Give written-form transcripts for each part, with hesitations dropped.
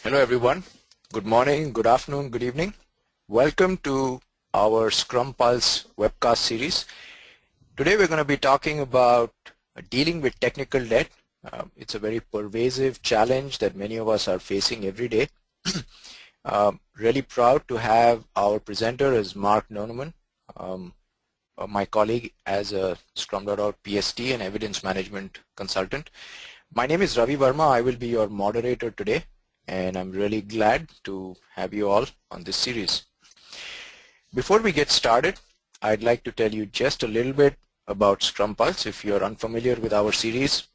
Hello everyone. Good morning, good afternoon, good evening. Welcome to our Scrum Pulse webcast series. Today we're going to be talking about dealing with technical debt. It's a very pervasive challenge that many of us are facing every day. Really proud to have our presenter as Mark Noneman, my colleague as a Scrum.org PST and evidence management consultant. My name is Ravi Verma. I will be your moderator today, and I'm really glad to have you all on this series. Before we get started, I'd like to tell you just a little bit about Scrum Pulse if you're unfamiliar with our series.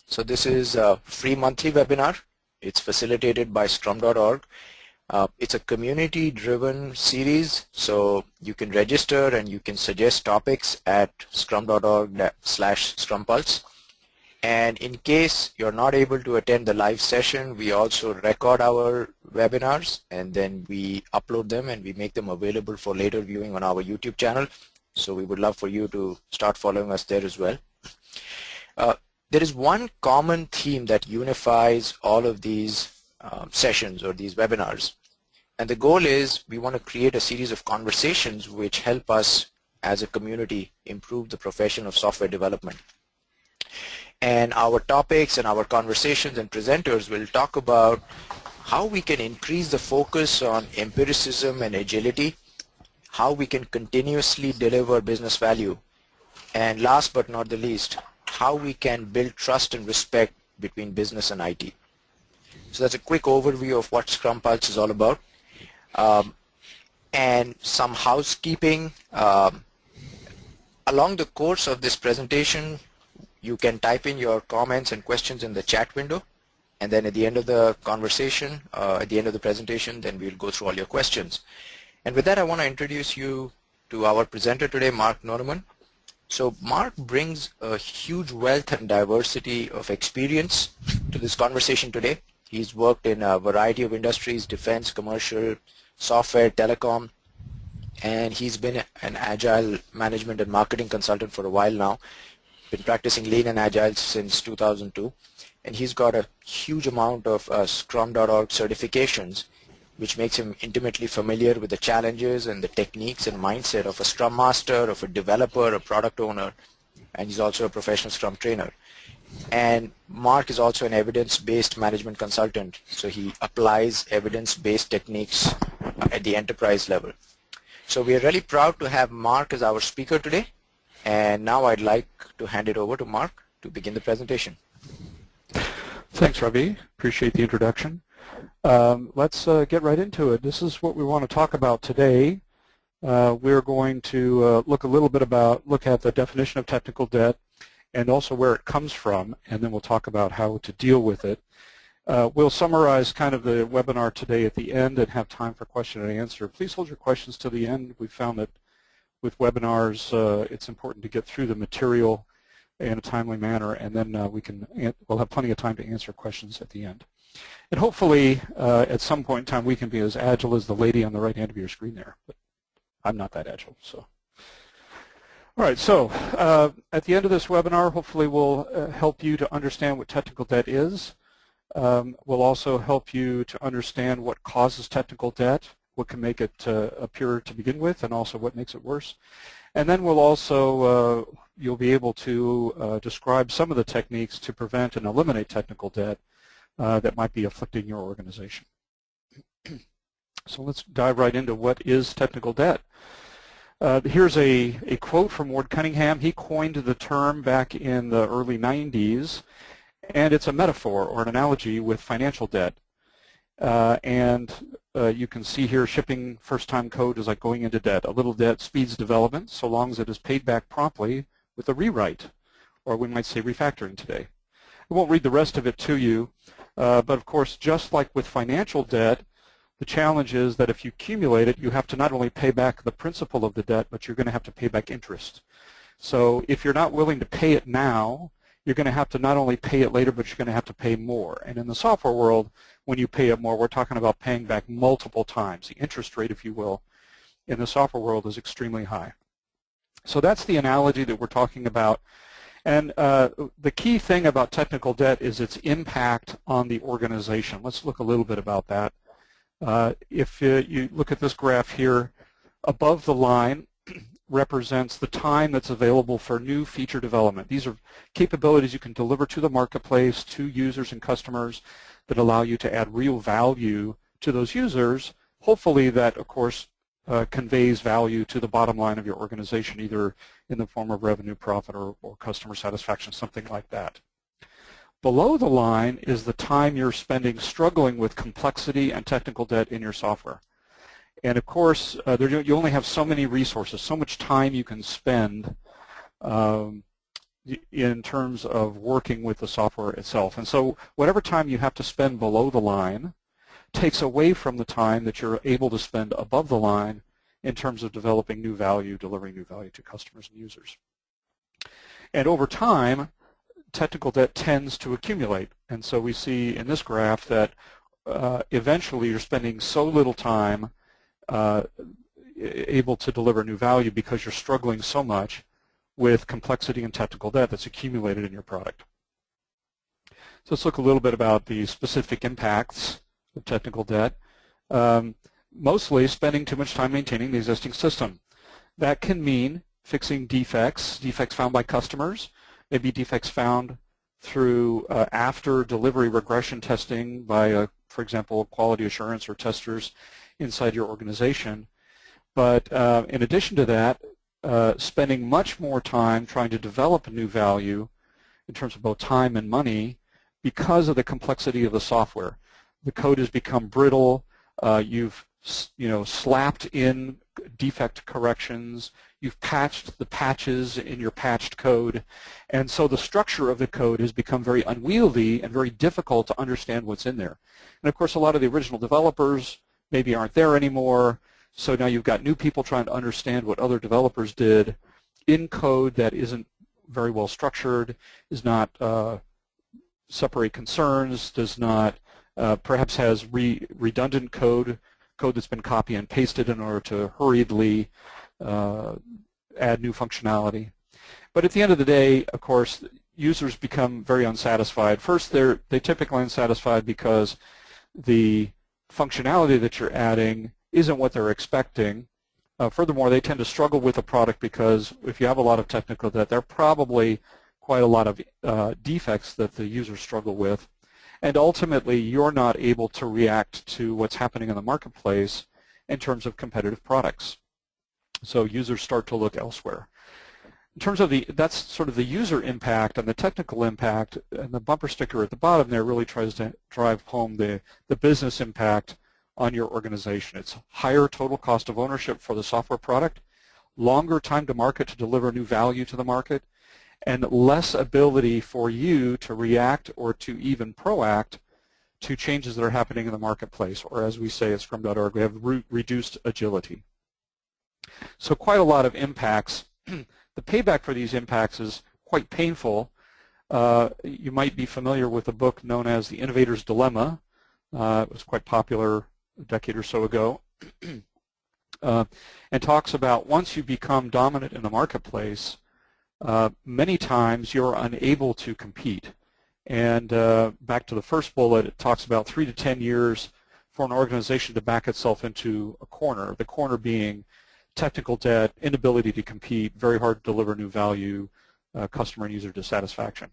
So this is a free monthly webinar. It's facilitated by Scrum.org. It's a community-driven series, so you can register and you can suggest topics at scrum.org/ScrumPulse. And in case you're not able to attend the live session, we also record our webinars and then we upload them and we make them available for later viewing on our YouTube channel. So we would love for you to start following us there as well. There is one common theme that unifies all of these sessions or these webinars. And the goal is we want to create a series of conversations which help us as a community improve the profession of software development. And our topics and our conversations and presenters will talk about how we can increase the focus on empiricism and agility, how we can continuously deliver business value, and last but not the least, how we can build trust and respect between business and IT. So that's a quick overview of what Scrum Pulse is all about. And some housekeeping. Along the course of this presentation, you can type in your comments and questions in the chat window, and then at the end of the conversation, at the end of the presentation, then we'll go through all your questions. And with that, I want to introduce you to our presenter today, Mark Noneman. So Mark brings a huge wealth and diversity of experience to this conversation today. He's worked in a variety of industries: defense, commercial, software, telecom, and he's been an agile management and marketing consultant for a while now. Been practicing lean and agile since 2002, and he's got a huge amount of Scrum.org certifications, which makes him intimately familiar with the challenges and the techniques and mindset of a Scrum Master, of a developer, a product owner, and he's also a professional Scrum trainer. And Mark is also an evidence-based management consultant, so he applies evidence-based techniques at the enterprise level. So we are really proud to have Mark as our speaker today, and now I'd like to hand it over to Mark to begin the presentation. Thanks, Ravi. Appreciate the introduction. Let's get right into it. This is what we want to talk about today. We're going to look at the definition of technical debt and also where it comes from, and then we'll talk about how to deal with it. We'll summarize kind of the webinar today at the end and have time for question and answer. Please hold your questions to the end. We found that with webinars, it's important to get through the material in a timely manner, and then we'll have plenty of time to answer questions at the end. And hopefully, at some point in time, we can be as agile as the lady on the right hand of your screen there. But I'm not that agile, so. All right, so at the end of this webinar, hopefully we'll help you to understand what technical debt is. We'll also help you to understand what causes technical debt, what can make it appear to begin with, and also what makes it worse. And then we'll also, you'll be able to describe some of the techniques to prevent and eliminate technical debt that might be afflicting your organization. So let's dive right into what is technical debt. Here's a quote from Cunningham. He coined the term back in the early 90s, and it's a metaphor or an analogy with financial debt. You can see here shipping first-time code is like going into debt. A little debt speeds development so long as it is paid back promptly with a rewrite, or we might say refactoring today. I won't read the rest of it to you, but of course, just like with financial debt, the challenge is that if you accumulate it, you have to not only pay back the principal of the debt, but you're going to have to pay back interest. So if you're not willing to pay it now, you're going to have to not only pay it later, but you're going to have to pay more. And in the software world, when you pay it more, we're talking about paying back multiple times. The interest rate, if you will, in the software world is extremely high. So that's the analogy that we're talking about. And the key thing about technical debt is its impact on the organization. Let's look a little bit about that. If you look at this graph here, above the line represents the time that's available for new feature development. These are capabilities you can deliver to the marketplace, to users and customers, that allow you to add real value to those users. Hopefully that, of course, conveys value to the bottom line of your organization, either in the form of revenue, profit, or customer satisfaction, something like that. Below the line is the time you're spending struggling with complexity and technical debt in your software. And of course, you only have so many resources, so much time you can spend in terms of working with the software itself. And so whatever time you have to spend below the line takes away from the time that you're able to spend above the line in terms of developing new value, delivering new value to customers and users. And over time, technical debt tends to accumulate. And so we see in this graph that eventually you're spending so little time able to deliver new value because you're struggling so much with complexity and technical debt that's accumulated in your product. So let's look a little bit about the specific impacts of technical debt. Mostly spending too much time maintaining the existing system. That can mean fixing defects found by customers, maybe defects found through after delivery regression testing by, for example, quality assurance or testers inside your organization. But in addition to that, spending much more time trying to develop a new value in terms of both time and money because of the complexity of the software. The code has become brittle. You've slapped in defect corrections. You've patched the patches in your patched code. And so the structure of the code has become very unwieldy and very difficult to understand what's in there. And of course, a lot of the original developers maybe aren't there anymore. So now you've got new people trying to understand what other developers did in code that isn't very well structured, is not separate concerns, does not perhaps has redundant code that's been copy and pasted in order to hurriedly add new functionality. But at the end of the day, of course, users become very unsatisfied. First, they're typically unsatisfied because the functionality that you're adding isn't what they're expecting. Furthermore, they tend to struggle with the product because if you have a lot of technical debt, there are probably quite a lot of defects that the users struggle with. And ultimately, you're not able to react to what's happening in the marketplace in terms of competitive products. So users start to look elsewhere. In terms of that's sort of the user impact and the technical impact, and the bumper sticker at the bottom there really tries to drive home the business impact on your organization. It's higher total cost of ownership for the software product, longer time to market to deliver new value to the market, and less ability for you to react or to even proact to changes that are happening in the marketplace, or as we say at Scrum.org, we have reduced agility. So quite a lot of impacts. The payback for these impacts is quite painful. You might be familiar with a book known as The Innovator's Dilemma. It was quite popular a decade or so ago, and talks about once you become dominant in the marketplace, many times you're unable to compete. And back to the first bullet, it talks about 3 to 10 years for an organization to back itself into a corner, the corner being technical debt, inability to compete, very hard to deliver new value, customer and user dissatisfaction.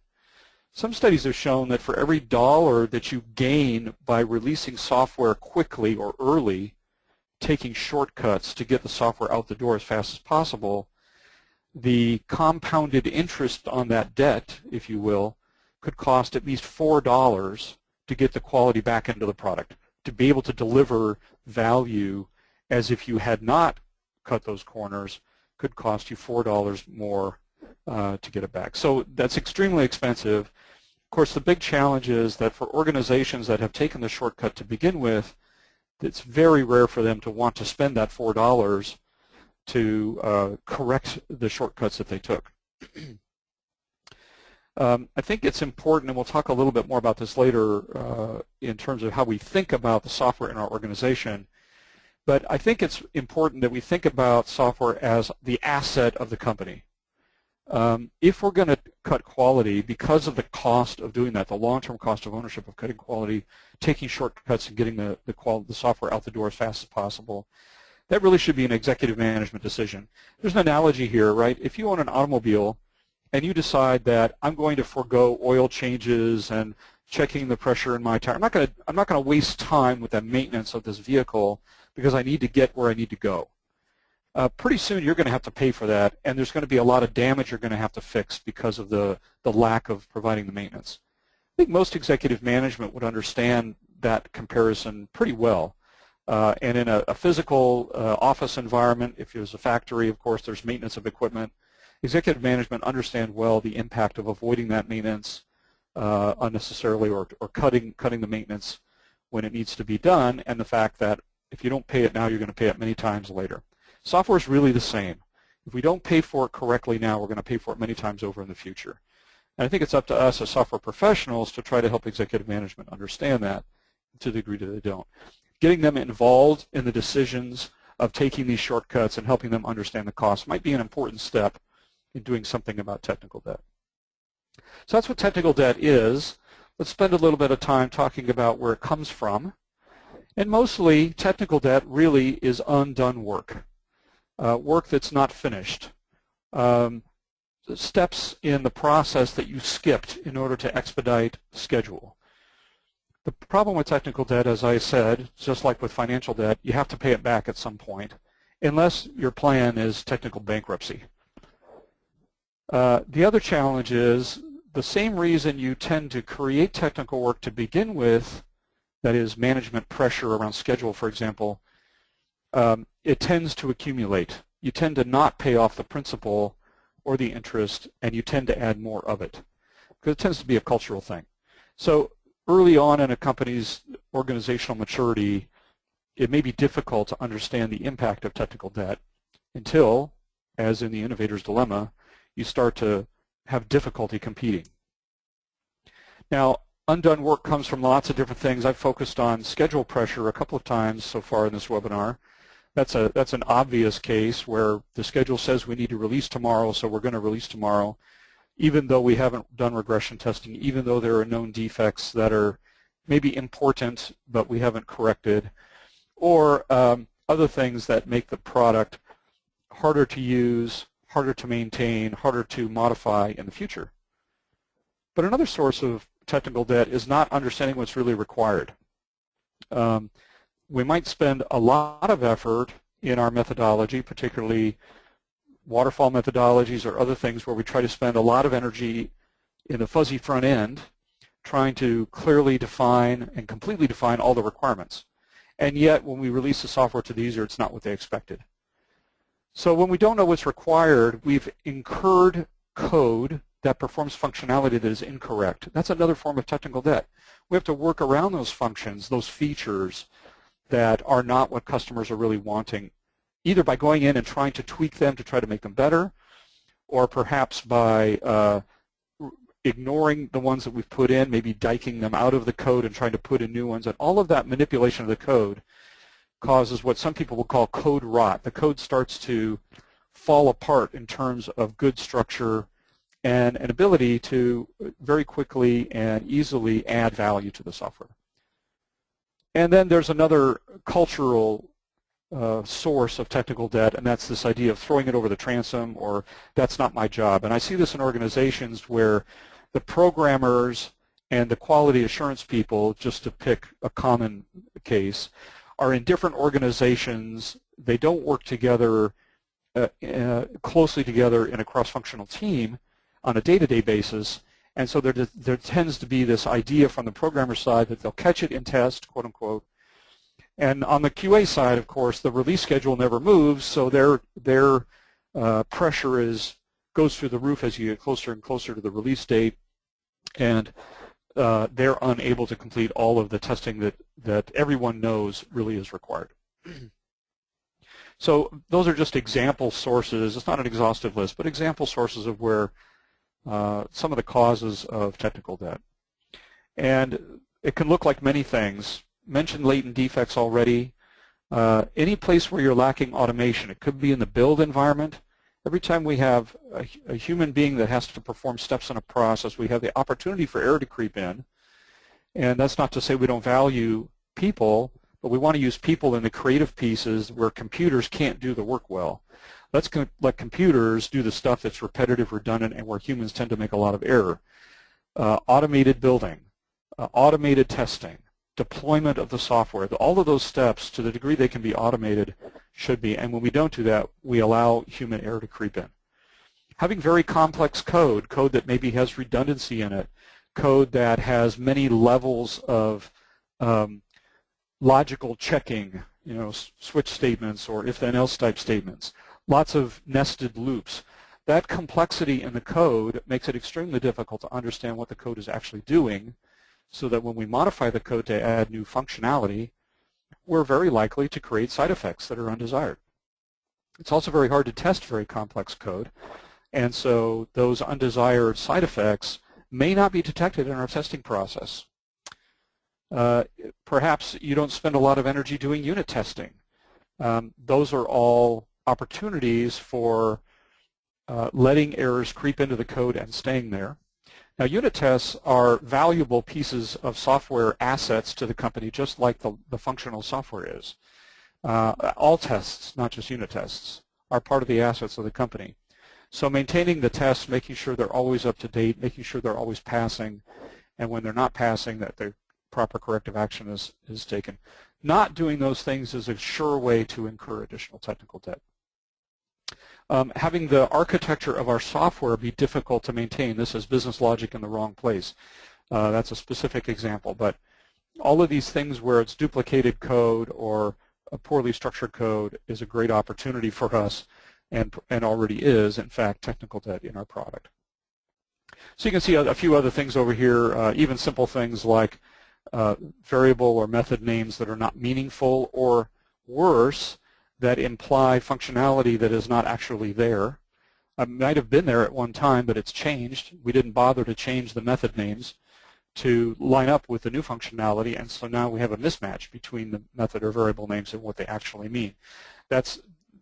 Some studies have shown that for every dollar that you gain by releasing software quickly or early, taking shortcuts to get the software out the door as fast as possible, the compounded interest on that debt, if you will, could cost at least $4 to get the quality back into the product, to be able to deliver value as if you had not cut those corners could cost you $4 more to get it back. So that's extremely expensive. Of course, the big challenge is that for organizations that have taken the shortcut to begin with, it's very rare for them to want to spend that $4 to correct the shortcuts that they took. I think it's important, and we'll talk a little bit more about this later in terms of how we think about the software in our organization, but I think it's important that we think about software as the asset of the company. If we're going to cut quality, because of the cost of doing that, the long-term cost of ownership of cutting quality, taking shortcuts and getting the software out the door as fast as possible, that really should be an executive management decision. There's an analogy here, right? If you own an automobile and you decide that I'm going to forego oil changes and checking the pressure in my tire, I'm not going to waste time with the maintenance of this vehicle because I need to get where I need to go. Pretty soon you're going to have to pay for that, and there's going to be a lot of damage you're going to have to fix because of the lack of providing the maintenance. I think most executive management would understand that comparison pretty well. And in a physical office environment, if there's a factory, of course, there's maintenance of equipment. Executive management understand well the impact of avoiding that maintenance unnecessarily or cutting the maintenance when it needs to be done, and the fact that if you don't pay it now, you're going to pay it many times later. Software is really the same. If we don't pay for it correctly now, we're going to pay for it many times over in the future. And I think it's up to us as software professionals to try to help executive management understand that to the degree that they don't. Getting them involved in the decisions of taking these shortcuts and helping them understand the cost might be an important step in doing something about technical debt. So that's what technical debt is. Let's spend a little bit of time talking about where it comes from. And mostly, technical debt really is undone work. Work that's not finished, steps in the process that you skipped in order to expedite schedule. The problem with technical debt, as I said, just like with financial debt, you have to pay it back at some point, unless your plan is technical bankruptcy. The other challenge is the same reason you tend to create technical work to begin with, that is management pressure around schedule, for example, it tends to accumulate. You tend to not pay off the principal or the interest, and you tend to add more of it, because it tends to be a cultural thing. So early on in a company's organizational maturity, it may be difficult to understand the impact of technical debt until, as in the innovator's dilemma, you start to have difficulty competing. Now, undone work comes from lots of different things. I've focused on schedule pressure a couple of times so far in this webinar. That's an obvious case where the schedule says we need to release tomorrow, so we're going to release tomorrow, even though we haven't done regression testing, even though there are known defects that are maybe important but we haven't corrected, or other things that make the product harder to use, harder to maintain, harder to modify in the future. But another source of technical debt is not understanding what's really required. We might spend a lot of effort in our methodology, particularly waterfall methodologies or other things where we try to spend a lot of energy in the fuzzy front end trying to clearly define and completely define all the requirements. And yet when we release the software to the user, it's not what they expected. So when we don't know what's required, we've incurred code that performs functionality that is incorrect. That's another form of technical debt. We have to work around those functions, those features that are not what customers are really wanting, either by going in and trying to tweak them to try to make them better, or perhaps by ignoring the ones that we've put in, maybe diking them out of the code and trying to put in new ones. And all of that manipulation of the code causes what some people will call code rot. The code starts to fall apart in terms of good structure and an ability to very quickly and easily add value to the software. And then there's another cultural source of technical debt, and that's this idea of throwing it over the transom, or that's not my job. And I see this in organizations where the programmers and the quality assurance people, just to pick a common case, are in different organizations. They don't work together closely together in a cross-functional team on a day-to-day basis, and so there tends to be this idea from the programmer side that they'll catch it in test, quote unquote, and on the QA side, of course, the release schedule never moves, so their pressure goes through the roof as you get closer and closer to the release date, and they're unable to complete all of the testing that everyone knows really is required. So those are just example sources. It's not an exhaustive list, but example sources of where some of the causes of technical debt. And it can look like many things. Mentioned latent defects already. Any place where you're lacking automation. It could be in the build environment. Every time we have a human being that has to perform steps in a process, we have the opportunity for error to creep in. And that's not to say we don't value people, but we want to use people in the creative pieces where computers can't do the work well. Let's let computers do the stuff that's repetitive, redundant, and where humans tend to make a lot of error. Automated building, automated testing, deployment of the software, all of those steps, to the degree they can be automated, should be. And when we don't do that, we allow human error to creep in. Having very complex code that maybe has redundancy in it, code that has many levels of logical checking, switch statements or if-then-else type statements, lots of nested loops. That complexity in the code makes it extremely difficult to understand what the code is actually doing, so that when we modify the code to add new functionality, we're very likely to create side effects that are undesired. It's also very hard to test very complex code, and so those undesired side effects may not be detected in our testing process. Perhaps you don't spend a lot of energy doing unit testing. Those are all opportunities for letting errors creep into the code and staying there. Now, unit tests are valuable pieces of software assets to the company, just like the functional software is. All tests, not just unit tests, are part of the assets of the company. So maintaining the tests, making sure they're always up to date, making sure they're always passing, and when they're not passing, that the proper corrective action is taken. Not doing those things is a sure way to incur additional technical debt. Having the architecture of our software be difficult to maintain. This is business logic in the wrong place. That's a specific example, but all of these things where it's duplicated code or a poorly structured code is a great opportunity for us, and already is, in fact, technical debt in our product. So you can see a few other things over here, even simple things like variable or method names that are not meaningful, or worse, that imply functionality that is not actually there. It might have been there at one time, but it's changed. We didn't bother to change the method names to line up with the new functionality, and so now we have a mismatch between the method or variable names and what they actually mean. That's,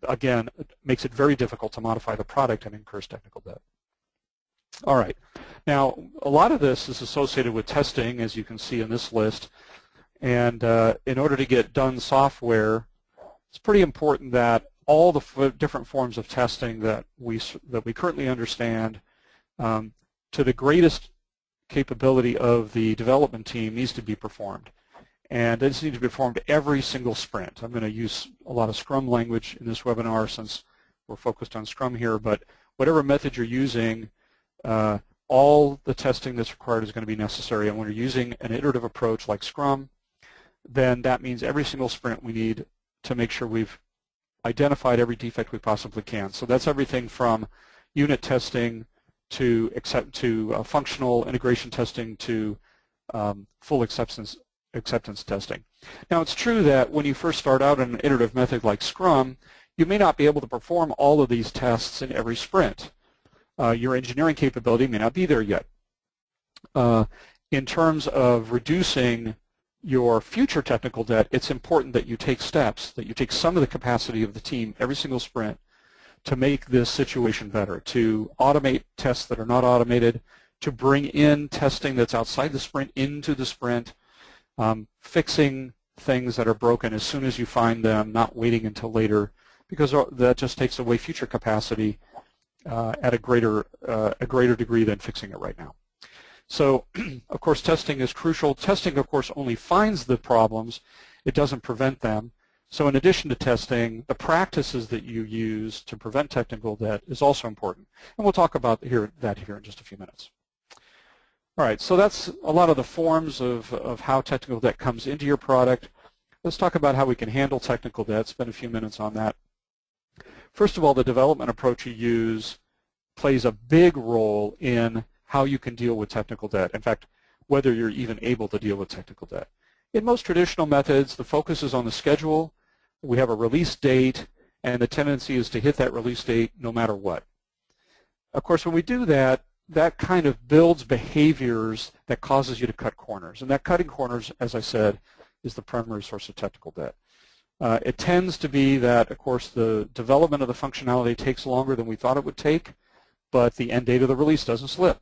again, makes it very difficult to modify the product and incurs technical debt. All right. Now, a lot of this is associated with testing, as you can see in this list, and in order to get done software, it's pretty important that all the different forms of testing that we currently understand, to the greatest capability of the development team, needs to be performed. And this needs to be performed every single sprint. I'm going to use a lot of Scrum language in this webinar since we're focused on Scrum here, but whatever method you're using, all the testing that's required is going to be necessary. And when you're using an iterative approach like Scrum, then that means every single sprint we need to make sure we've identified every defect we possibly can. So that's everything from unit testing to functional integration testing to full acceptance testing. Now, it's true that when you first start out in an iterative method like Scrum, you may not be able to perform all of these tests in every sprint. Your engineering capability may not be there yet. In terms of reducing your future technical debt, it's important that you take steps, that you take some of the capacity of the team every single sprint to make this situation better, to automate tests that are not automated, to bring in testing that's outside the sprint into the sprint, fixing things that are broken as soon as you find them, not waiting until later, because that just takes away future capacity at a greater degree than fixing it right now. So, of course, testing is crucial. Testing, of course, only finds the problems. It doesn't prevent them. So in addition to testing, the practices that you use to prevent technical debt is also important. And we'll talk about that here in just a few minutes. All right, so that's a lot of the forms of how technical debt comes into your product. Let's talk about how we can handle technical debt, spend a few minutes on that. First of all, the development approach you use plays a big role in how you can deal with technical debt. In fact, whether you're even able to deal with technical debt. In most traditional methods, the focus is on the schedule. We have a release date, and the tendency is to hit that release date no matter what. Of course, when we do that, that kind of builds behaviors that causes you to cut corners. And that cutting corners, as I said, is the primary source of technical debt. It tends to be that, of course, the development of the functionality takes longer than we thought it would take, but the end date of the release doesn't slip.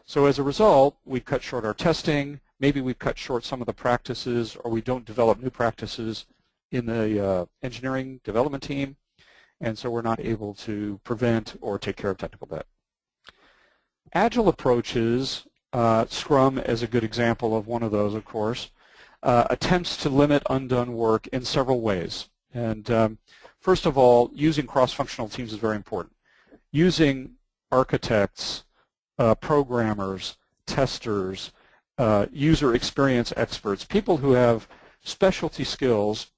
So as a result, we cut short our testing, maybe we cut short some of the practices, or we don't develop new practices in the engineering development team, and so we're not able to prevent or take care of technical debt. Agile approaches, Scrum is a good example of one of those, of course, attempts to limit undone work in several ways. And first of all, using cross-functional teams is very important. Using architects, programmers, testers, user experience experts, people who have specialty skills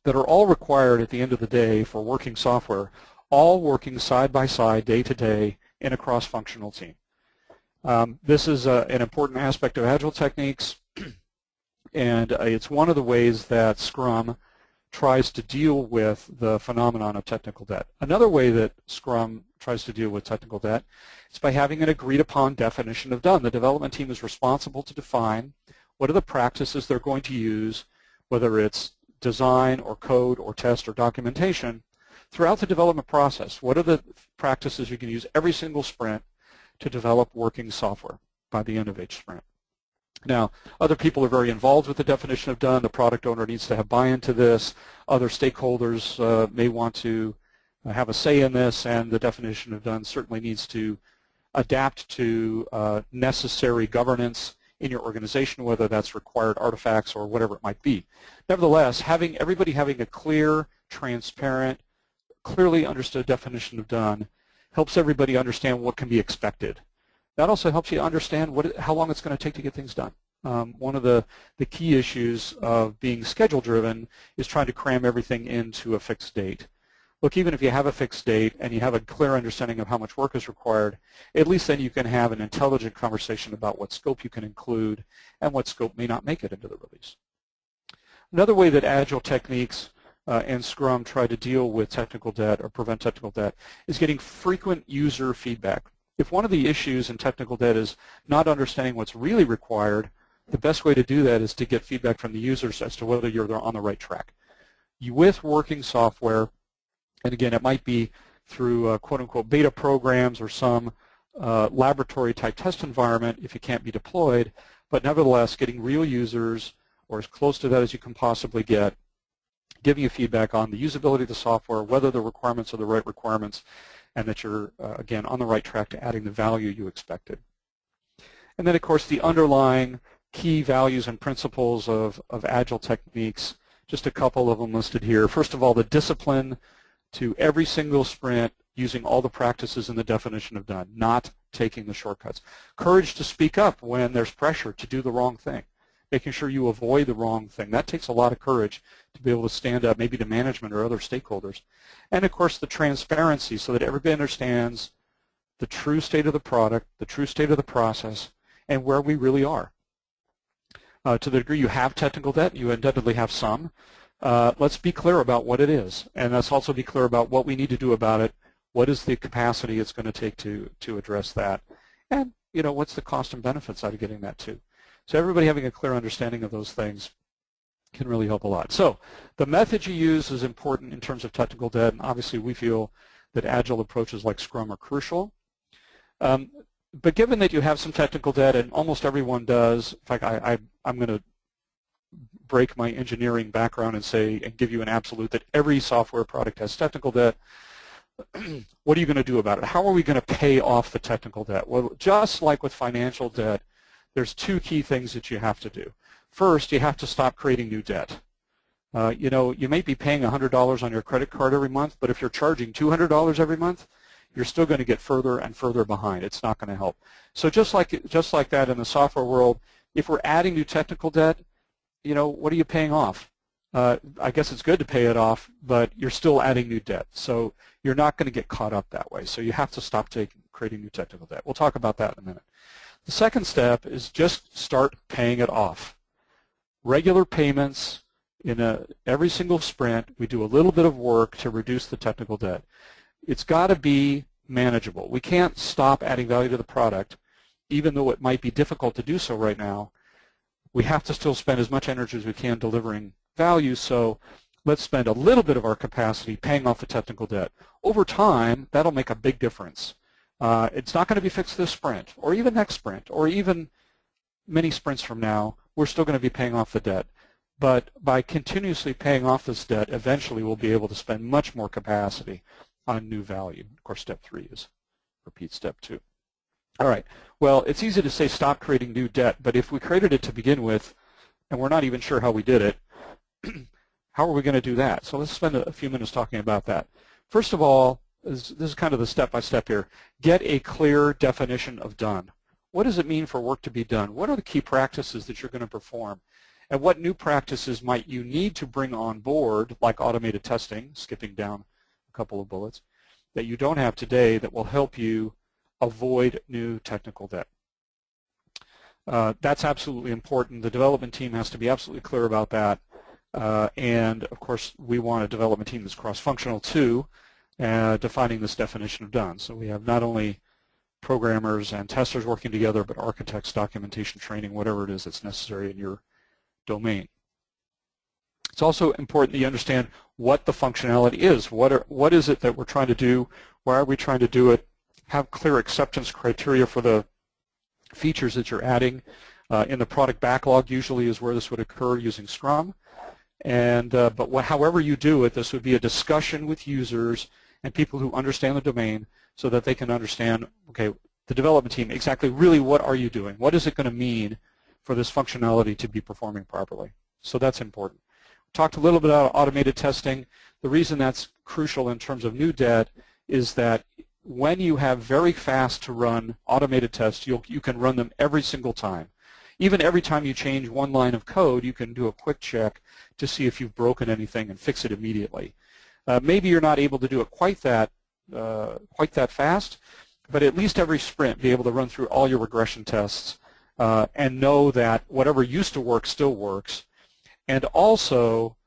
that are all required at the end of the day for working software, all working side by side, day to day, in a cross-functional team. This is an important aspect of Agile techniques, and it's one of the ways that Scrum tries to deal with the phenomenon of technical debt. Another way that Scrum tries to deal with technical debt is by having an agreed-upon definition of done. The development team is responsible to define what are the practices they're going to use, whether it's design or code or test or documentation, throughout the development process. What are the practices you can use every single sprint to develop working software by the end of each sprint? Now, other people are very involved with the definition of done. The product owner needs to have buy-in to this. Other stakeholders may want to have a say in this, and the definition of done certainly needs to adapt to necessary governance in your organization, whether that's required artifacts or whatever it might be. Nevertheless, everybody having a clear, transparent, clearly understood definition of done helps everybody understand what can be expected. That also helps you understand how long it's going to take to get things done. One of the key issues of being schedule-driven is trying to cram everything into a fixed date. Look, even if you have a fixed date and you have a clear understanding of how much work is required, at least then you can have an intelligent conversation about what scope you can include and what scope may not make it into the release. Another way that Agile techniques and Scrum try to deal with technical debt or prevent technical debt is getting frequent user feedback. If one of the issues in technical debt is not understanding what's really required, the best way to do that is to get feedback from the users as to whether you're on the right track. With working software, and again, it might be through quote-unquote beta programs or some laboratory-type test environment if it can't be deployed, but nevertheless, getting real users, or as close to that as you can possibly get, giving you feedback on the usability of the software, whether the requirements are the right requirements, and that you're, again, on the right track to adding the value you expected. And then, of course, the underlying key values and principles of Agile techniques, just a couple of them listed here. First of all, the discipline to every single sprint using all the practices in the definition of done, not taking the shortcuts. Courage to speak up when there's pressure to do the wrong thing, making sure you avoid the wrong thing. That takes a lot of courage to be able to stand up maybe to management or other stakeholders. And, of course, the transparency so that everybody understands the true state of the product, the true state of the process, and where we really are. To the degree you have technical debt, you undoubtedly have some. Let's be clear about what it is, and let's also be clear about what we need to do about it. What is the capacity it's going to take to address that? And, what's the cost and benefits out of getting that too? So everybody having a clear understanding of those things can really help a lot. So the method you use is important in terms of technical debt, and obviously we feel that Agile approaches like Scrum are crucial. But given that you have some technical debt, and almost everyone does, in fact, I'm going to break my engineering background and give you an absolute that every software product has technical debt. What are you going to do about it? How are we going to pay off the technical debt? Well, just like with financial debt, there's two key things that you have to do. First, you have to stop creating new debt. You may be paying $100 on your credit card every month, but if you're charging $200 every month, you're still going to get further and further behind. It's not going to help. So just like that in the software world, if we're adding new technical debt, what are you paying off? I guess it's good to pay it off, but you're still adding new debt. So you're not going to get caught up that way. So you have to stop creating new technical debt. We'll talk about that in a minute. The second step is just start paying it off. Regular payments in every single sprint. We do a little bit of work to reduce the technical debt. It's got to be manageable. We can't stop adding value to the product, even though it might be difficult to do so right now. We have to still spend as much energy as we can delivering value, so let's spend a little bit of our capacity paying off the technical debt. Over time, that'll make a big difference. It's not going to be fixed this sprint, or even next sprint, or even many sprints from now. We're still going to be paying off the debt. But by continuously paying off this debt, eventually we'll be able to spend much more capacity on new value. Of course, step 3 is repeat step 2. All right. Well, it's easy to say stop creating new debt, but if we created it to begin with, and we're not even sure how we did it, how are we going to do that? So let's spend a few minutes talking about that. First of all, this is kind of the step-by-step here. Get a clear definition of done. What does it mean for work to be done? What are the key practices that you're going to perform? And what new practices might you need to bring on board, like automated testing, skipping down a couple of bullets, that you don't have today that will help you avoid new technical debt? That's absolutely important. The development team has to be absolutely clear about that. And, of course, we want a development team that's cross-functional, too, defining this definition of done. So we have not only programmers and testers working together, but architects, documentation, training, whatever it is that's necessary in your domain. It's also important that you understand what the functionality is. What is it that we're trying to do? Why are we trying to do it? Have clear acceptance criteria for the features that you're adding. In the product backlog usually is where this would occur using Scrum. And however you do it, this would be a discussion with users and people who understand the domain so that they can understand, okay, the development team, exactly really what are you doing? What is it going to mean for this functionality to be performing properly? So that's important. We talked a little bit about automated testing. The reason that's crucial in terms of new debt is that when you have very fast to run automated tests, you can run them every single time. Even every time you change one line of code, you can do a quick check to see if you've broken anything and fix it immediately. Maybe you're not able to do it quite that fast, but at least every sprint be able to run through all your regression tests and know that whatever used to work still works, and also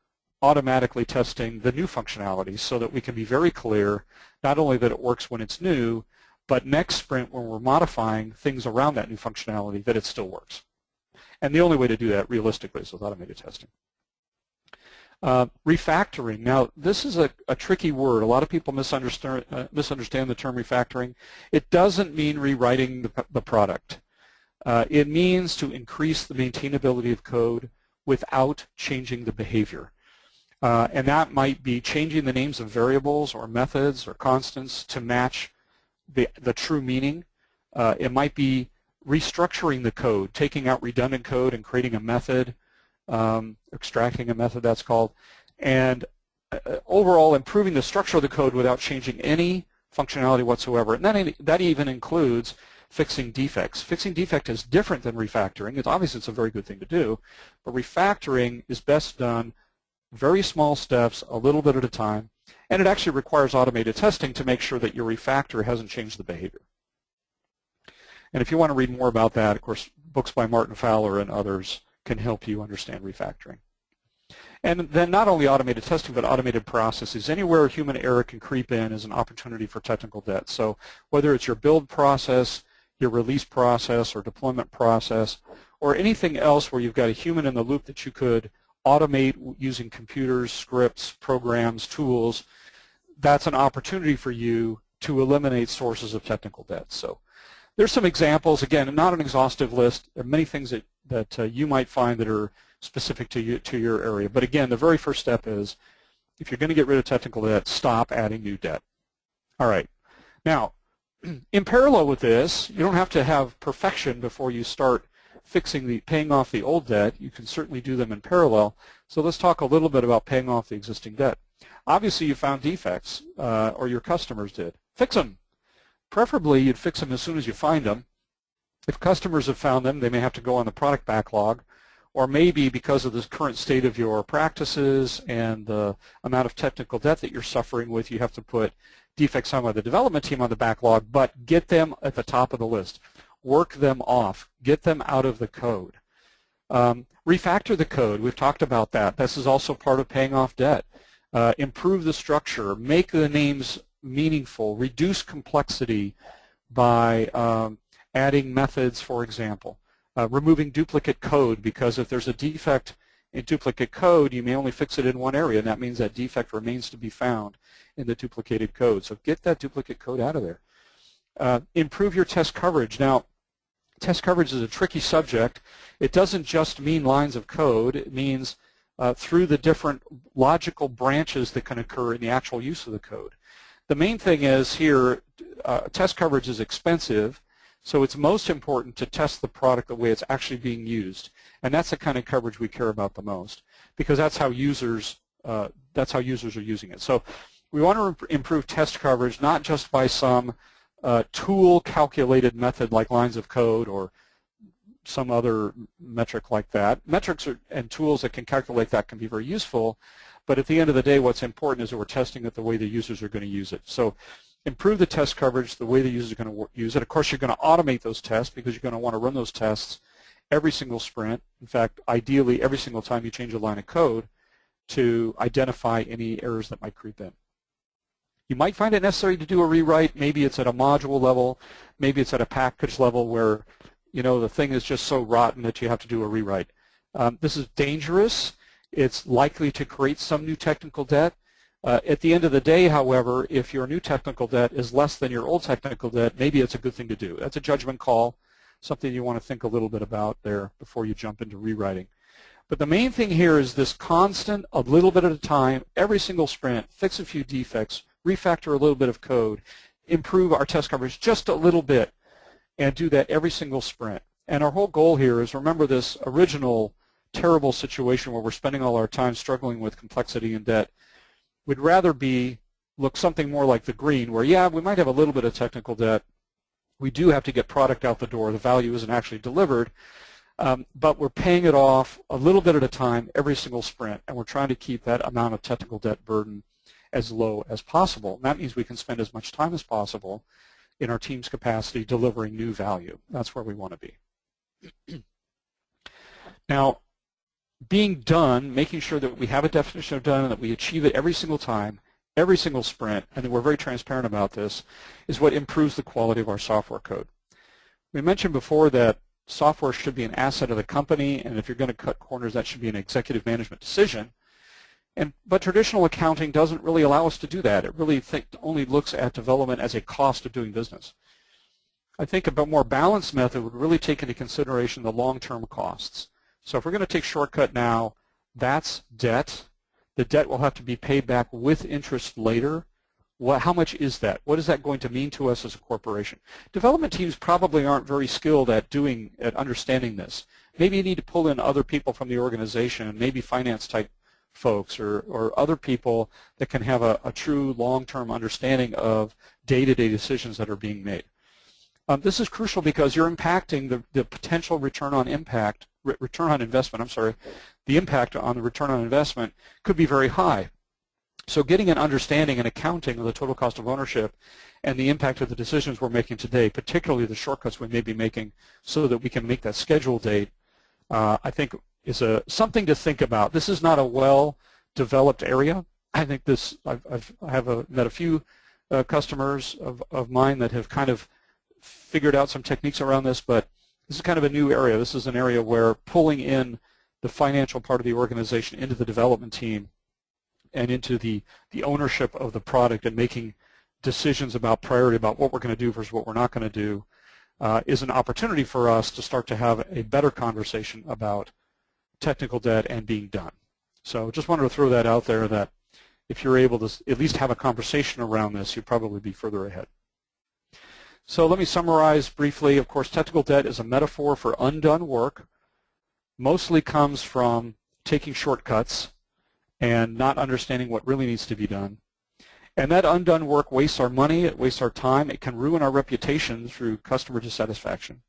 automatically testing the new functionality so that we can be very clear not only that it works when it's new, but next sprint when we're modifying things around that new functionality that it still works. And the only way to do that realistically is with automated testing. Refactoring. Now, this is a tricky word. A lot of people misunderstand the term refactoring. It doesn't mean rewriting the product. It means to increase the maintainability of code without changing the behavior. And that might be changing the names of variables or methods or constants to match the true meaning. It might be restructuring the code, taking out redundant code and creating a method, extracting a method that's called, and overall improving the structure of the code without changing any functionality whatsoever. And that even includes fixing defects. Fixing defect is different than refactoring. It's a very good thing to do, but refactoring is best done very small steps, a little bit at a time, and it actually requires automated testing to make sure that your refactor hasn't changed the behavior. And if you want to read more about that, of course, books by Martin Fowler and others can help you understand refactoring. And then not only automated testing, but automated processes. Anywhere human error can creep in is an opportunity for technical debt. So whether it's your build process, your release process, or deployment process, or anything else where you've got a human in the loop that you could automate using computers, scripts, programs, tools, that's an opportunity for you to eliminate sources of technical debt. So there's some examples. Again, not an exhaustive list. There are many things that you might find that are specific to your area. But again, the very first step is, if you're going to get rid of technical debt, stop adding new debt. All right. Now, in parallel with this, you don't have to have perfection before you start paying off the old debt. You can certainly do them in parallel. So let's talk a little bit about paying off the existing debt. Obviously, you found defects, or your customers did. Fix them. Preferably, you'd fix them as soon as you find them. If customers have found them, they may have to go on the product backlog, or maybe because of the current state of your practices and the amount of technical debt that you're suffering with, you have to put defects on by the development team on the backlog, but get them at the top of the list. Work them off. Get them out of the code. Refactor the code. We've talked about that. This is also part of paying off debt. Improve the structure. Make the names meaningful. Reduce complexity by adding methods, for example. Removing duplicate code, because if there's a defect In duplicate code, you may only fix it in one area, and that means that defect remains to be found in the duplicated code. So get that duplicate code out of there. Improve your test coverage. Now, test coverage is a tricky subject. It doesn't just mean lines of code. It means through the different logical branches that can occur in the actual use of the code. The main thing is here, test coverage is expensive, so it's most important to test the product the way it's actually being used. And that's the kind of coverage we care about the most, because that's how users are using it. So we want to improve test coverage not just by some tool calculated method like lines of code or some other metric like that. Metrics and tools that can calculate that can be very useful, but at the end of the day what's important is that we're testing it the way the users are going to use it. So improve the test coverage the way the users are going to use it. Of course, you're going to automate those tests because you're going to want to run those tests every single sprint. In fact, ideally every single time you change a line of code to identify any errors that might creep in. You might find it necessary to do a rewrite. Maybe it's at a module level. Maybe it's at a package level where, you know, the thing is just so rotten that you have to do a rewrite. This is dangerous. It's likely to create some new technical debt. At the end of the day, however, if your new technical debt is less than your old technical debt, maybe it's a good thing to do. That's a judgment call, something you want to think a little bit about there before you jump into rewriting. But the main thing here is this constant, a little bit at a time, every single sprint, fix a few defects, refactor a little bit of code, improve our test coverage just a little bit, and do that every single sprint. And our whole goal here is, remember this original terrible situation where we're spending all our time struggling with complexity and debt. We'd rather look something more like the green, where, yeah, we might have a little bit of technical debt. We do have to get product out the door. The value isn't actually delivered. But we're paying it off a little bit at a time every single sprint, and we're trying to keep that amount of technical debt burden as low as possible. And that means we can spend as much time as possible in our team's capacity delivering new value. That's where we want to be. Now, being done, making sure that we have a definition of done and that we achieve it every single time, every single sprint, and that we're very transparent about this, is what improves the quality of our software code. We mentioned before that software should be an asset of the company, and if you're going to cut corners, that should be an executive management decision. But traditional accounting doesn't really allow us to do that. It really only looks at development as a cost of doing business. I think a more balanced method would really take into consideration the long-term costs. So if we're going to take shortcut now, that's debt. The debt will have to be paid back with interest later. How much is that? What is that going to mean to us as a corporation? Development teams probably aren't very skilled at understanding this. Maybe you need to pull in other people from the organization, maybe finance type folks or other people that can have a true long-term understanding of day-to-day decisions that are being made. This is crucial because you're impacting the potential return on investment. The impact on the return on investment could be very high. So getting an understanding and accounting of the total cost of ownership and the impact of the decisions we're making today, particularly the shortcuts we may be making so that we can make that schedule date, I think is something to think about. This is not a well-developed area. I think this, I have met a few customers of mine that have kind of figured out some techniques around this, but this is kind of a new area. This is an area where pulling in the financial part of the organization into the development team and into the ownership of the product and making decisions about priority about what we're going to do versus what we're not going to do is an opportunity for us to start to have a better conversation about technical debt and being done. So just wanted to throw that out there, that if you're able to at least have a conversation around this, you'll probably be further ahead. So let me summarize briefly. Of course, technical debt is a metaphor for undone work. Mostly comes from taking shortcuts and not understanding what really needs to be done. And that undone work wastes our money, it wastes our time, it can ruin our reputation through customer dissatisfaction.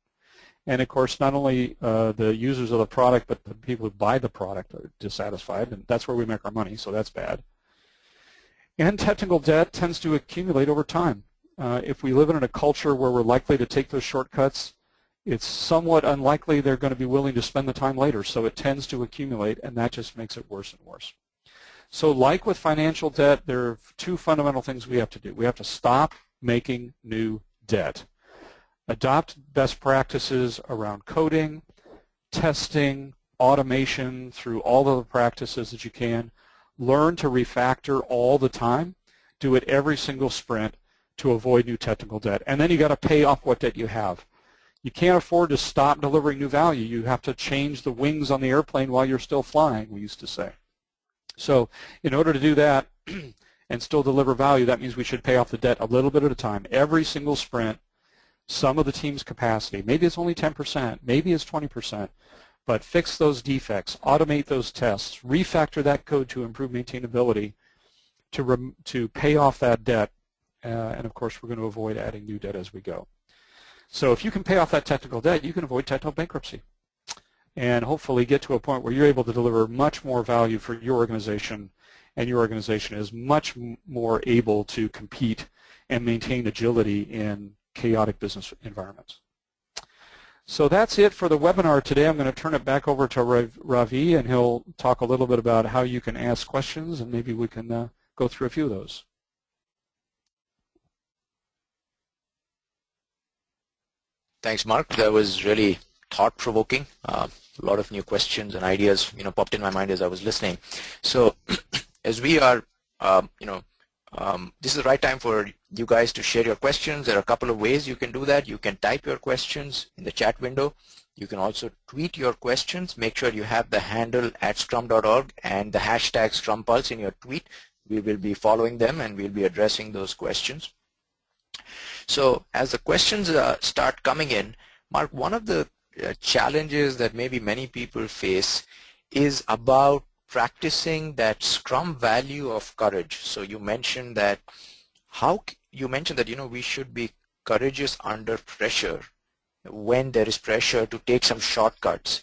And of course, not only the users of the product, but the people who buy the product are dissatisfied, and that's where we make our money, so that's bad. And technical debt tends to accumulate over time. If we live in a culture where we're likely to take those shortcuts, it's somewhat unlikely they're going to be willing to spend the time later, so it tends to accumulate, and that just makes it worse and worse. So like with financial debt, there are two fundamental things we have to do. We have to stop making new debt. Adopt best practices around coding, testing, automation through all of the practices that you can. Learn to refactor all the time. Do it every single sprint to avoid new technical debt. And then you got to pay off what debt you have. You can't afford to stop delivering new value. You have to change the wings on the airplane while you're still flying, we used to say. So in order to do that and still deliver value, that means we should pay off the debt a little bit at a time. Every single sprint, some of the team's capacity. Maybe it's only 10%, maybe it's 20%, but fix those defects, automate those tests, refactor that code to improve maintainability to pay off that debt, and of course we're going to avoid adding new debt as we go. So if you can pay off that technical debt, you can avoid technical bankruptcy and hopefully get to a point where you're able to deliver much more value for your organization, and your organization is much more able to compete and maintain agility in chaotic business environments. So that's it for the webinar today. I'm going to turn it back over to Ravi, and he'll talk a little bit about how you can ask questions, and maybe we can go through a few of those. Thanks, Mark. That was really thought-provoking. A lot of new questions and ideas, popped in my mind as I was listening. So, as we are, this is the right time for you guys to share your questions. There are a couple of ways you can do that. You can type your questions in the chat window. You can also tweet your questions. Make sure you have the handle @Scrum.org and the hashtag ScrumPulse in your tweet. We will be following them, and we'll be addressing those questions. So as the questions start coming in, Mark, one of the challenges that maybe many people face is about practicing that Scrum value of courage. So you mentioned that we should be courageous under pressure when there is pressure to take some shortcuts.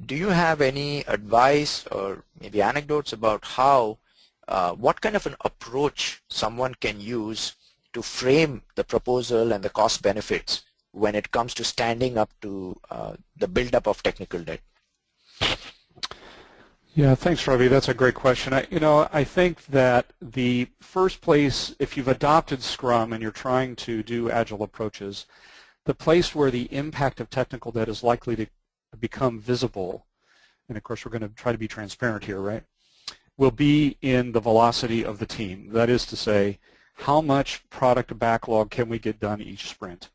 Do you have any advice or maybe anecdotes about what kind of an approach someone can use to frame the proposal and the cost benefits when it comes to standing up to the buildup of technical debt? Yeah, thanks, Ravi. That's a great question. I think that the first place, if you've adopted Scrum and you're trying to do Agile approaches, the place where the impact of technical debt is likely to become visible, and of course we're going to try to be transparent here, right, will be in the velocity of the team. That is to say, how much product backlog can we get done each sprint?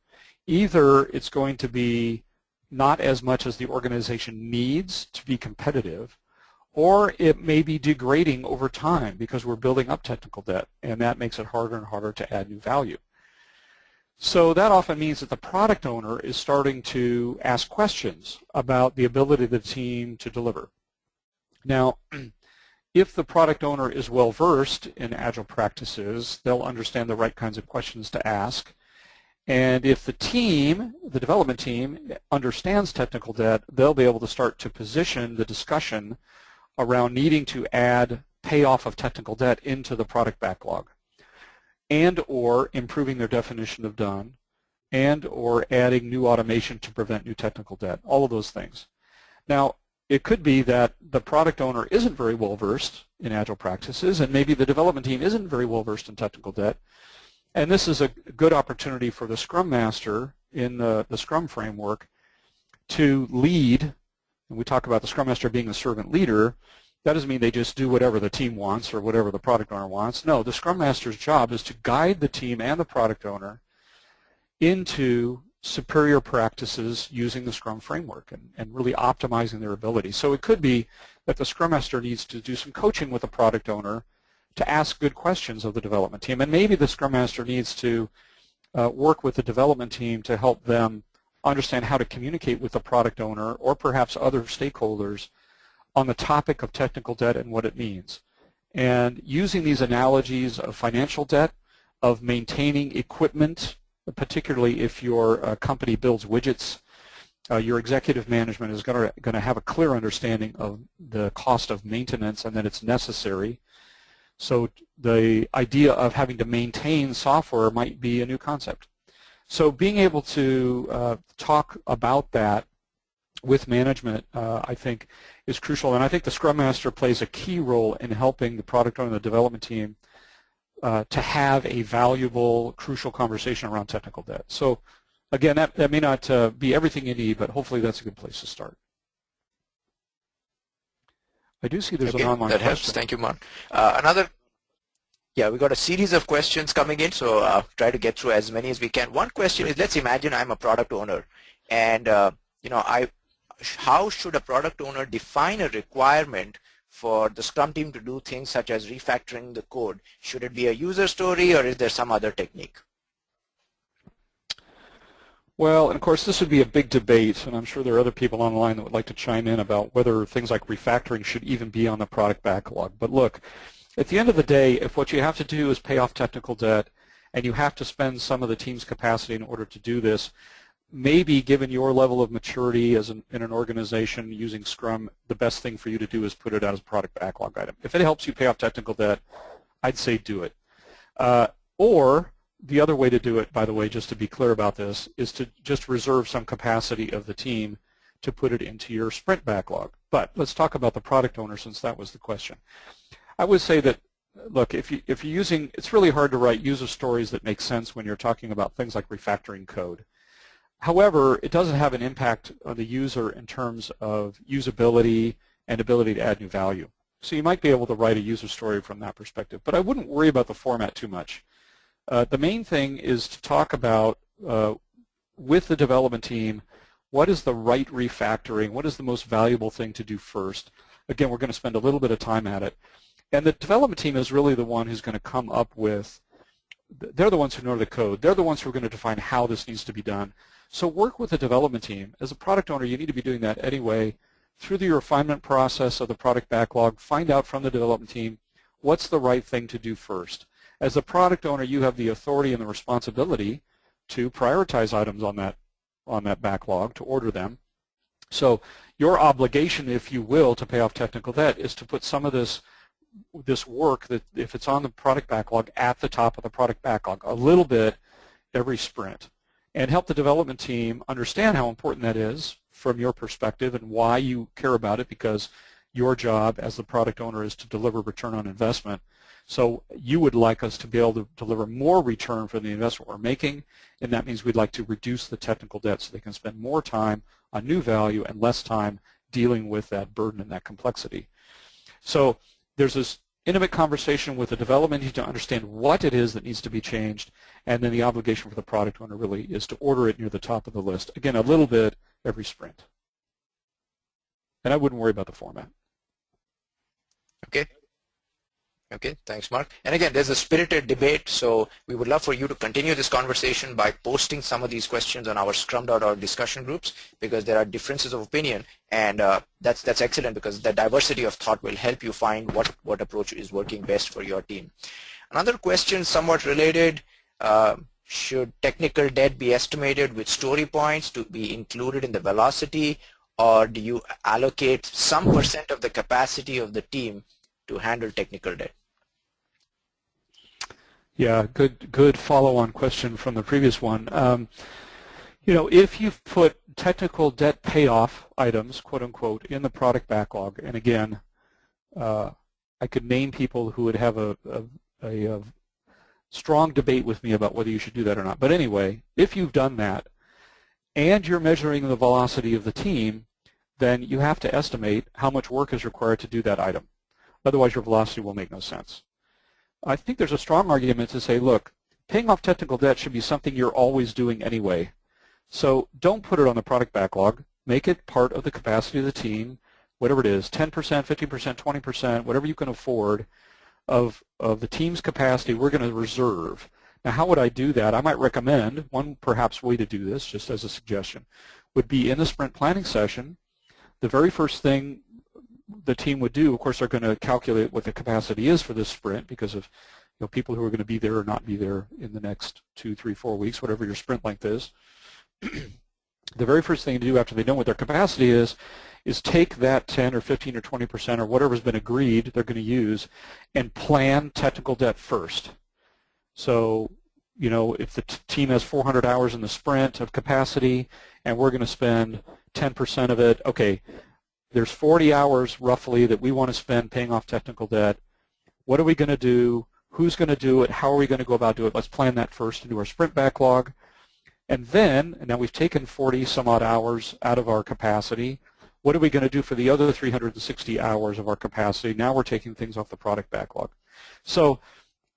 Either it's going to be not as much as the organization needs to be competitive, or it may be degrading over time because we're building up technical debt, and that makes it harder and harder to add new value. So that often means that the product owner is starting to ask questions about the ability of the team to deliver. Now, if the product owner is well versed in Agile practices, they'll understand the right kinds of questions to ask. And if the team, the development team, understands technical debt, they'll be able to start to position the discussion around needing to add payoff of technical debt into the product backlog, and or improving their definition of done, and or adding new automation to prevent new technical debt, all of those things. Now, it could be that the product owner isn't very well versed in Agile practices, and maybe the development team isn't very well versed in technical debt, and this is a good opportunity for the Scrum Master in the Scrum framework to lead. And we talk about the Scrum Master being a servant leader. That doesn't mean they just do whatever the team wants or whatever the product owner wants. No, the Scrum Master's job is to guide the team and the product owner into superior practices using the Scrum framework and really optimizing their ability. So it could be that the Scrum Master needs to do some coaching with the product owner to ask good questions of the development team. And maybe the Scrum Master needs to work with the development team to help them understand how to communicate with the product owner or perhaps other stakeholders on the topic of technical debt and what it means. And using these analogies of financial debt, of maintaining equipment, particularly if your company builds widgets, your executive management is going to have a clear understanding of the cost of maintenance and that it's necessary. So the idea of having to maintain software might be a new concept. So being able to talk about that with management, I think, is crucial. And I think the Scrum Master plays a key role in helping the product owner and the development team to have a valuable, crucial conversation around technical debt. So again, that may not be everything you need, but hopefully that's a good place to start. I do see there's an Okay, online that question. helps. Thank you, Mark. Yeah, we got a series of questions coming in, so try to get through as many as we can. One question is, let's imagine I'm a product owner, and how should a product owner define a requirement for the Scrum team to do things such as refactoring the code? Should it be a user story, or is there some other technique? Well, and of course, this would be a big debate, and I'm sure there are other people online that would like to chime in about whether things like refactoring should even be on the product backlog. But look, at the end of the day, if what you have to do is pay off technical debt, and you have to spend some of the team's capacity in order to do this, maybe given your level of maturity in an organization using Scrum, the best thing for you to do is put it out as a product backlog item. If it helps you pay off technical debt, I'd say do it. Or the other way to do it, by the way, just to be clear about this, is to just reserve some capacity of the team to put it into your sprint backlog. But let's talk about the product owner, since that was the question. I would say that, look, if you're using, it's really hard to write user stories that make sense when you're talking about things like refactoring code. However, it doesn't have an impact on the user in terms of usability and ability to add new value. So you might be able to write a user story from that perspective, but I wouldn't worry about the format too much. The main thing is to talk about, with the development team, what is the right refactoring, what is the most valuable thing to do first. Again, we're going to spend a little bit of time at it. And the development team is really the one who's going to come up with, they're the ones who know the code. They're the ones who are going to define how this needs to be done. So work with the development team. As a product owner, you need to be doing that anyway. Through the refinement process of the product backlog, find out from the development team what's the right thing to do first. As a product owner, you have the authority and the responsibility to prioritize items on that backlog, to order them. So your obligation, if you will, to pay off technical debt is to put some of this work, that if it's on the product backlog, at the top of the product backlog, a little bit every sprint, and help the development team understand how important that is from your perspective and why you care about it, because your job as the product owner is to deliver return on investment. So you would like us to be able to deliver more return for the investment we're making, and that means we'd like to reduce the technical debt so they can spend more time on new value and less time dealing with that burden and that complexity. So there's this intimate conversation with the development team to understand what it is that needs to be changed, and then the obligation for the product owner really is to order it near the top of the list. Again, a little bit every sprint. And I wouldn't worry about the format. Okay. Okay, thanks, Mark. And again, there's a spirited debate, so we would love for you to continue this conversation by posting some of these questions on our Scrum.org discussion groups, because there are differences of opinion, and that's excellent, because the diversity of thought will help you find what approach is working best for your team. Another question, somewhat related, should technical debt be estimated with story points to be included in the velocity, or do you allocate some % of the capacity of the team to handle technical debt? Yeah, good follow-on question from the previous one. You know, if you've put technical debt payoff items, quote unquote, in the product backlog, and again, I could name people who would have a strong debate with me about whether you should do that or not. But anyway, if you've done that and you're measuring the velocity of the team, then you have to estimate how much work is required to do that item. Otherwise, your velocity will make no sense. I think there's a strong argument to say, look, paying off technical debt should be something you're always doing anyway. So don't put it on the product backlog. Make it part of the capacity of the team, whatever it is, 10%, 15%, 20%, whatever you can afford of the team's capacity we're going to reserve. Now, how would I do that? I might recommend one perhaps way to do this, just as a suggestion, would be in the sprint planning session. The very first thing the team would do, of course, they're going to calculate what the capacity is for this sprint, because of people who are going to be there or not be there in the next 2, 3, 4 weeks, whatever your sprint length is. The very first thing to do after they know what their capacity is take that 10 or 15 or 20% or whatever's been agreed they're going to use and plan technical debt first. So, if the team has 400 hours in the sprint of capacity and we're going to spend 10% of it, okay, there's 40 hours roughly that we want to spend paying off technical debt. What are we going to do? Who's going to do it? How are we going to go about doing it? Let's plan that first into our sprint backlog. And then, now we've taken 40 some odd hours out of our capacity, What are we going to do for the other 360 hours of our capacity? Now we're taking things off the product backlog. So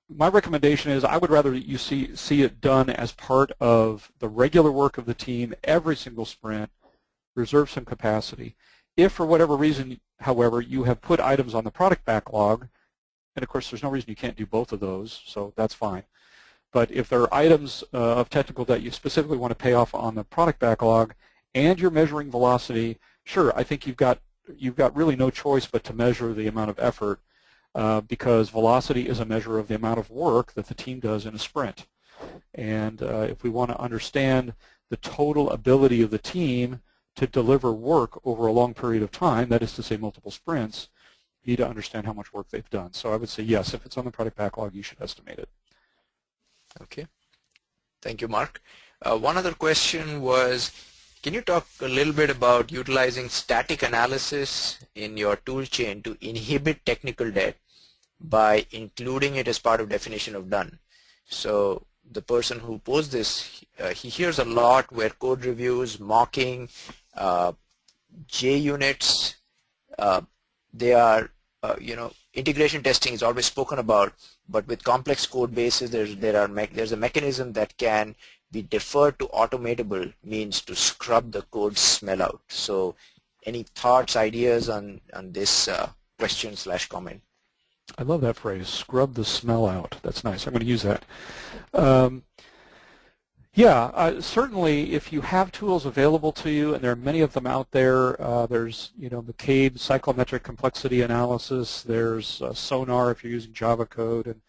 my recommendation is I would rather you see it done as part of the regular work of the team every single sprint, reserve some capacity. If for whatever reason, however, you have put items on the product backlog, and of course there's no reason you can't do both of those, so that's fine. But if there are items of technical debt you specifically want to pay off on the product backlog and you're measuring velocity, sure, I think you've got really no choice but to measure the amount of effort because velocity is a measure of the amount of work that the team does in a sprint. And if we want to understand the total ability of the team to deliver work over a long period of time, that is to say multiple sprints, you need to understand how much work they've done. So I would say yes, if it's on the product backlog, you should estimate it. Okay. Thank you, Mark. One other question was, can you talk a little bit about utilizing static analysis in your tool chain to inhibit technical debt by including it as part of definition of done? So the person who posed this, he hears a lot where code reviews, mocking, JUnits, they are, integration testing is always spoken about, but with complex code bases, there's a mechanism that can be deferred to automatable, means to scrub the code smell out. So any thoughts, ideas on this question / comment? I love that phrase, scrub the smell out. That's nice. I'm going to use that. Certainly if you have tools available to you, and there are many of them out there, there's McCabe psychometric complexity analysis, there's Sonar if you're using Java code, and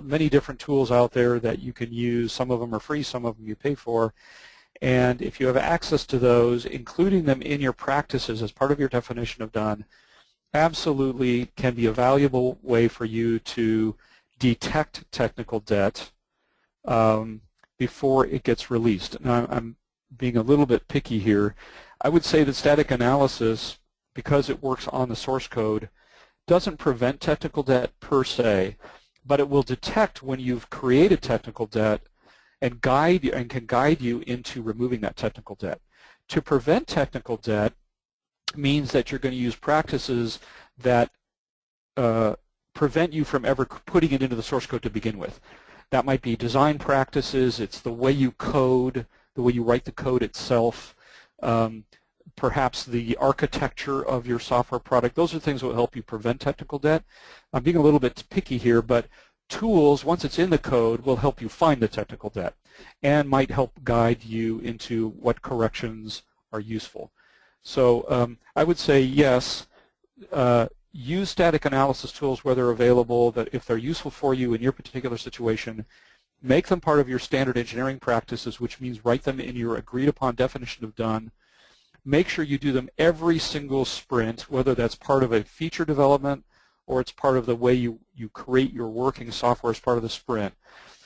many different tools out there that you can use. Some of them are free, some of them you pay for. And if you have access to those, including them in your practices as part of your definition of done, absolutely can be a valuable way for you to detect technical debt before it gets released. Now, I'm being a little bit picky here. I would say that static analysis, because it works on the source code, doesn't prevent technical debt per se, but it will detect when you've created technical debt and can guide you into removing that technical debt. To prevent technical debt means that you're going to use practices that prevent you from ever putting it into the source code to begin with. That might be design practices, it's the way you code, the way you write the code itself, perhaps the architecture of your software product. Those are things that will help you prevent technical debt. I'm being a little bit picky here, but tools, once it's in the code, will help you find the technical debt and might help guide you into what corrections are useful. So I would say yes, use static analysis tools where they're available, that if they're useful for you in your particular situation, make them part of your standard engineering practices, which means write them in your agreed upon definition of done. Make sure you do them every single sprint, whether that's part of a feature development or it's part of the way you create your working software as part of the sprint,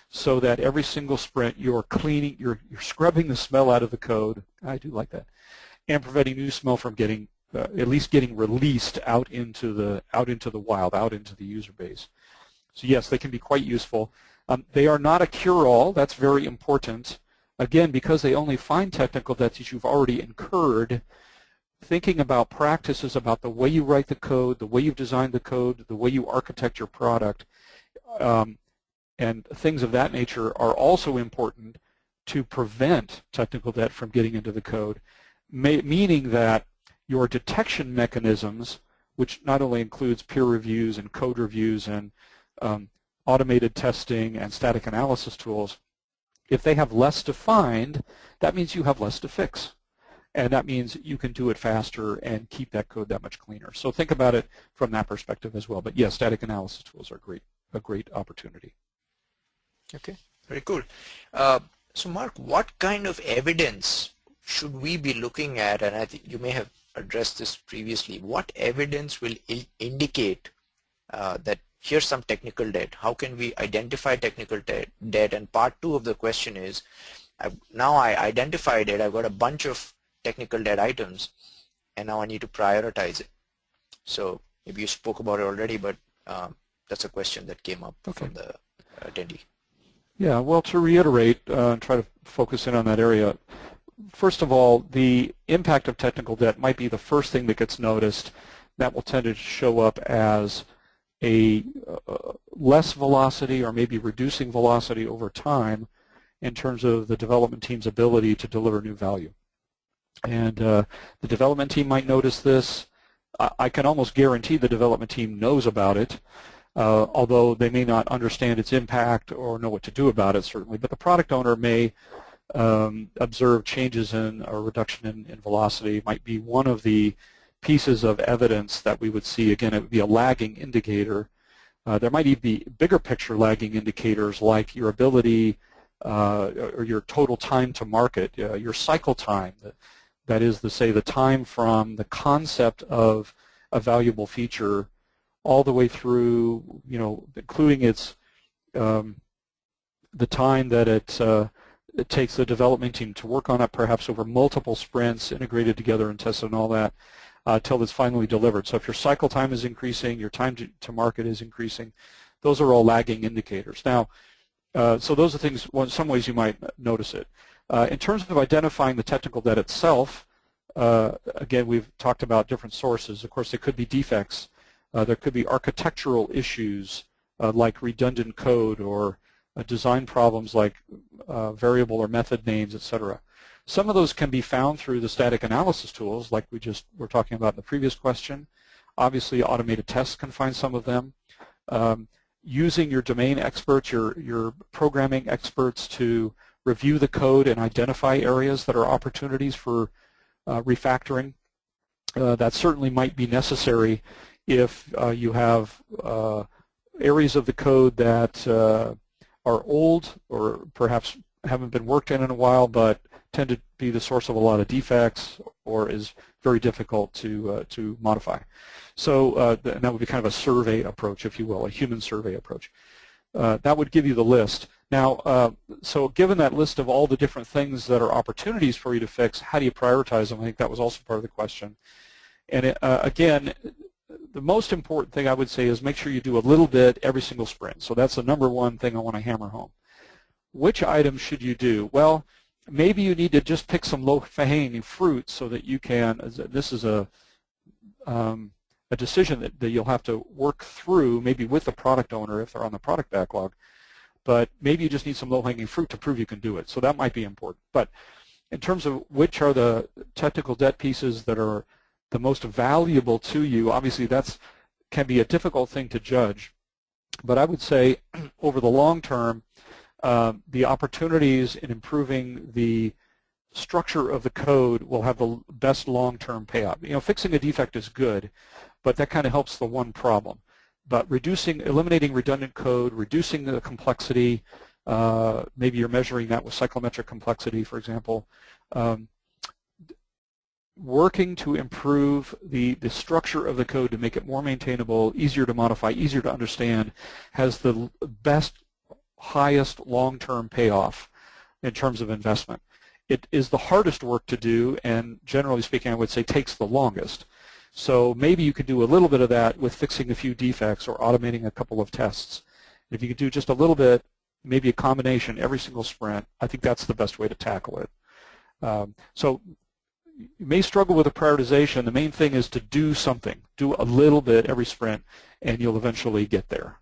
so that every single sprint you're cleaning, you're scrubbing the smell out of the code. I do like that. And preventing new smell from getting, at least getting released out into the wild, out into the user base. So yes, they can be quite useful. They are not a cure-all. That's very important. Again, because they only find technical debts that you've already incurred, thinking about practices about the way you write the code, the way you've designed the code, the way you architect your product, and things of that nature are also important to prevent technical debt from getting into the code, meaning that your detection mechanisms, which not only includes peer reviews and code reviews and automated testing and static analysis tools, if they have less to find, that means you have less to fix. And that means you can do it faster and keep that code that much cleaner. So think about it from that perspective as well. But yes, static analysis tools are a great opportunity. Okay, very cool. So Mark, what kind of evidence should we be looking at? And I think you may have addressed this previously. What evidence will indicate that here's some technical debt? How can we identify technical debt? And part two of the question is, now I identified it, I've got a bunch of technical debt items, and now I need to prioritize it. So maybe you spoke about it already, but that's a question that came up from the attendee. Yeah, well, to reiterate and try to focus in on that area, first of all, the impact of technical debt might be the first thing that gets noticed. That will tend to show up as a less velocity or maybe reducing velocity over time in terms of the development team's ability to deliver new value. And the development team might notice this. I can almost guarantee the development team knows about it, although they may not understand its impact or know what to do about it, certainly. But the product owner may observe changes in or reduction in velocity. Might be one of the pieces of evidence that we would see. Again, it would be a lagging indicator. There might even be bigger picture lagging indicators like your ability or your total time to market, your cycle time. That is to say, the time from the concept of a valuable feature all the way through, including its the time that it takes the development team to work on it, perhaps over multiple sprints, integrated together and tested and all that, till it's finally delivered. So if your cycle time is increasing, your time to market is increasing, those are all lagging indicators. Now, so those are things, in some ways you might notice it. In terms of identifying the technical debt itself, again, we've talked about different sources. Of course, there could be defects. There could be architectural issues like redundant code or design problems like variable or method names, etc. Some of those can be found through the static analysis tools like we just were talking about in the previous question. Obviously, automated tests can find some of them. Using your domain experts, your programming experts to review the code and identify areas that are opportunities for refactoring. That certainly might be necessary if you have areas of the code that are old or perhaps haven't been worked in a while but tend to be the source of a lot of defects or is very difficult to modify. So and that would be kind of a survey approach, if you will, a human survey approach. That would give you the list. Now, so given that list of all the different things that are opportunities for you to fix, how do you prioritize them? I think that was also part of the question. And again, the most important thing I would say is make sure you do a little bit every single sprint. So that's the number one thing I want to hammer home. Which items should you do? Well, maybe you need to just pick some low-hanging fruit so that you can, this is a decision that you'll have to work through, maybe with the product owner if they're on the product backlog, but maybe you just need some low-hanging fruit to prove you can do it. So that might be important. But in terms of which are the technical debt pieces that are the most valuable to you, obviously that can be a difficult thing to judge. But I would say over the long term, the opportunities in improving the structure of the code will have the best long-term payoff. Fixing a defect is good, but that kind of helps the one problem. But eliminating redundant code, reducing the complexity, maybe you're measuring that with cyclometric complexity, for example, working to improve the structure of the code to make it more maintainable, easier to modify, easier to understand, has the best, highest long-term payoff in terms of investment. It is the hardest work to do, and generally speaking, I would say takes the longest. So maybe you could do a little bit of that with fixing a few defects or automating a couple of tests. If you could do just a little bit, maybe a combination every single sprint, I think that's the best way to tackle it. So you may struggle with a prioritization. The main thing is to do something. Do a little bit every sprint, and you'll eventually get there.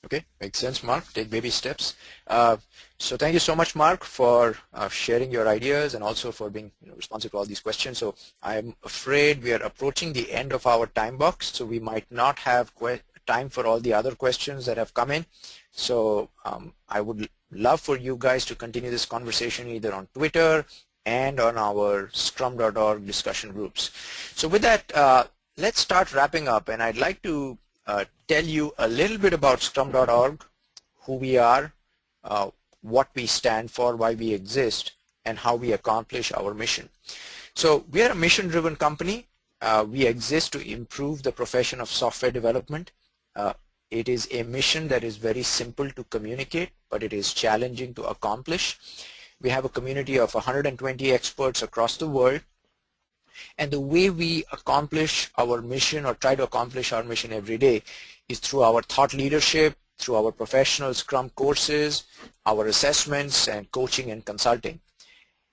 Okay, makes sense, Mark. Take baby steps. So thank you so much, Mark, for sharing your ideas and also for being responsive to all these questions. So I'm afraid we are approaching the end of our time box, so we might not have time for all the other questions that have come in. So I would love for you guys to continue this conversation either on Twitter and on our Scrum.org discussion groups. So with that, let's start wrapping up, and I'd like to tell you a little bit about Scrum.org, who we are, what we stand for, why we exist, and how we accomplish our mission. So we are a mission-driven company. We exist to improve the profession of software development. It is a mission that is very simple to communicate, but it is challenging to accomplish. We have a community of 120 experts across the world. And the way we accomplish our mission or try to accomplish our mission every day is through our thought leadership, through our professional Scrum courses, our assessments, and coaching and consulting.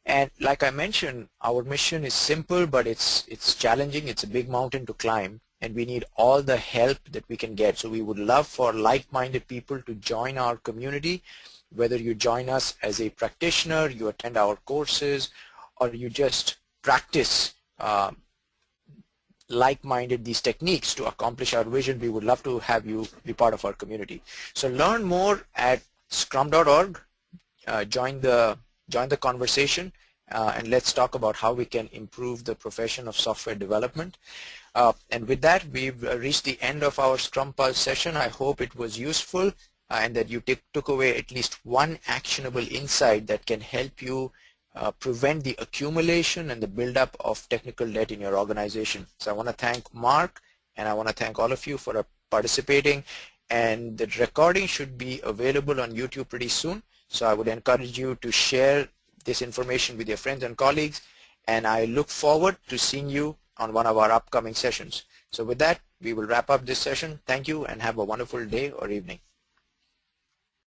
And like I mentioned, our mission is simple, but it's challenging. It's a big mountain to climb, and we need all the help that we can get. So we would love for like-minded people to join our community, whether you join us as a practitioner, you attend our courses, or you just practice like-minded these techniques to accomplish our vision. We would love to have you be part of our community. So learn more at Scrum.org. Join the conversation, and let's talk about how we can improve the profession of software development. And with that, we've reached the end of our Scrum Pulse session. I hope it was useful and that you took away at least one actionable insight that can help you prevent the accumulation and the buildup of technical debt in your organization. So I want to thank Mark, and I want to thank all of you for participating. And the recording should be available on YouTube pretty soon. So I would encourage you to share this information with your friends and colleagues, and I look forward to seeing you on one of our upcoming sessions. So with that, we will wrap up this session. Thank you, and have a wonderful day or evening.